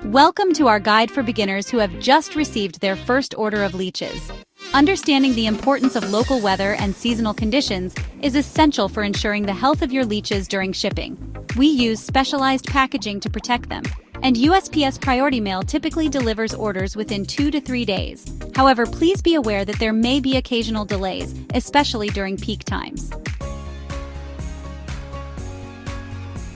Welcome to our guide for beginners who have just received their first order of leeches. Understanding the importance of local weather and seasonal conditions is essential for ensuring the health of your leeches during shipping. We use specialized packaging to protect them, and USPS Priority Mail typically delivers orders within 2 to 3 days. However, please be aware that there may be occasional delays, especially during peak times.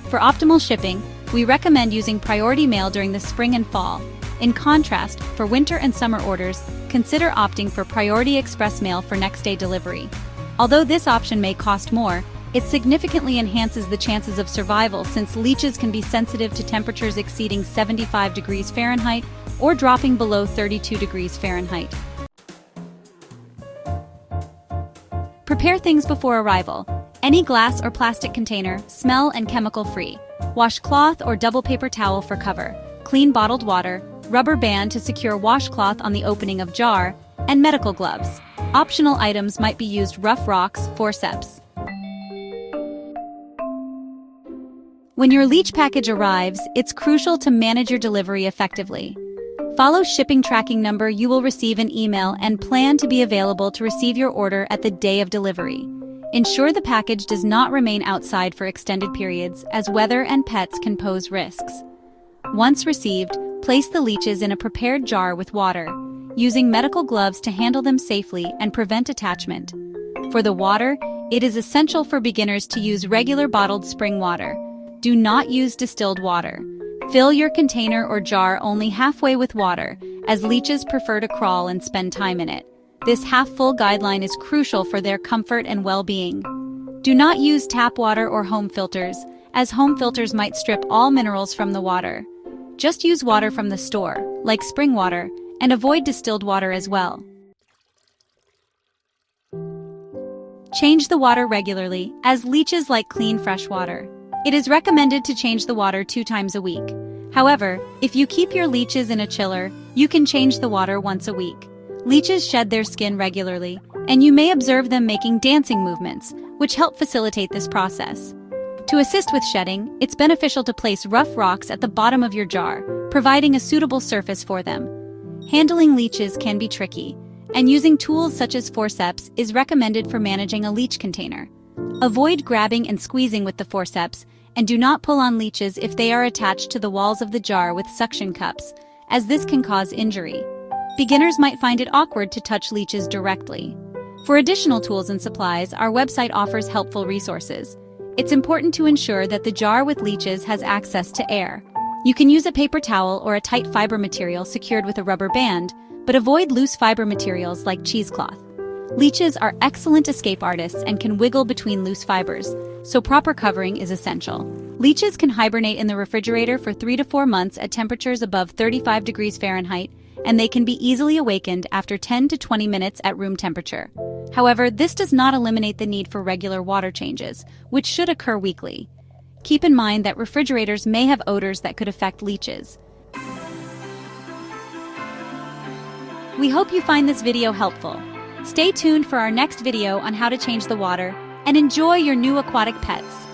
For optimal shipping, we recommend using Priority Mail during the spring and fall. In contrast, for winter and summer orders, consider opting for Priority Express Mail for next-day delivery. Although this option may cost more, it significantly enhances the chances of survival since leeches can be sensitive to temperatures exceeding 75 degrees Fahrenheit or dropping below 32 degrees Fahrenheit. Prepare things before arrival. Any glass or plastic container, smell and chemical-free. Wash cloth or double paper towel for cover. Clean bottled water, rubber band to secure washcloth on the opening of jar, and medical gloves. Optional items might be used rough rocks, forceps. When your leech package arrives, it's crucial to manage your delivery effectively. Follow shipping tracking number you will receive an email and plan to be available to receive your order at the day of delivery. Ensure the package does not remain outside for extended periods, as weather and pets can pose risks. Once received, place the leeches in a prepared jar with water, using medical gloves to handle them safely and prevent attachment. For the water, it is essential for beginners to use regular bottled spring water. Do not use distilled water. Fill your container or jar only halfway with water, as leeches prefer to crawl and spend time in it. This half-full guideline is crucial for their comfort and well-being. Do not use tap water or home filters, as home filters might strip all minerals from the water. Just use water from the store, like spring water, and avoid distilled water as well. Change the water regularly, as leeches like clean fresh water. It is recommended to change the water 2 times a week. However, if you keep your leeches in a chiller, you can change the water once a week. Leeches shed their skin regularly, and you may observe them making dancing movements, which help facilitate this process. To assist with shedding, it's beneficial to place rough rocks at the bottom of your jar, providing a suitable surface for them. Handling leeches can be tricky, and using tools such as forceps is recommended for managing a leech container. Avoid grabbing and squeezing with the forceps, and do not pull on leeches if they are attached to the walls of the jar with suction cups, as this can cause injury. Beginners might find it awkward to touch leeches directly. For additional tools and supplies, our website offers helpful resources. It's important to ensure that the jar with leeches has access to air. You can use a paper towel or a tight fiber material secured with a rubber band, but avoid loose fiber materials like cheesecloth. Leeches are excellent escape artists and can wiggle between loose fibers, so proper covering is essential. Leeches can hibernate in the refrigerator for 3 to 4 months at temperatures above 35 degrees Fahrenheit, and they can be easily awakened after 10 to 20 minutes at room temperature. However, this does not eliminate the need for regular water changes, which should occur weekly. Keep in mind that refrigerators may have odors that could affect leeches. We hope you find this video helpful. Stay tuned for our next video on how to change the water, and enjoy your new aquatic pets.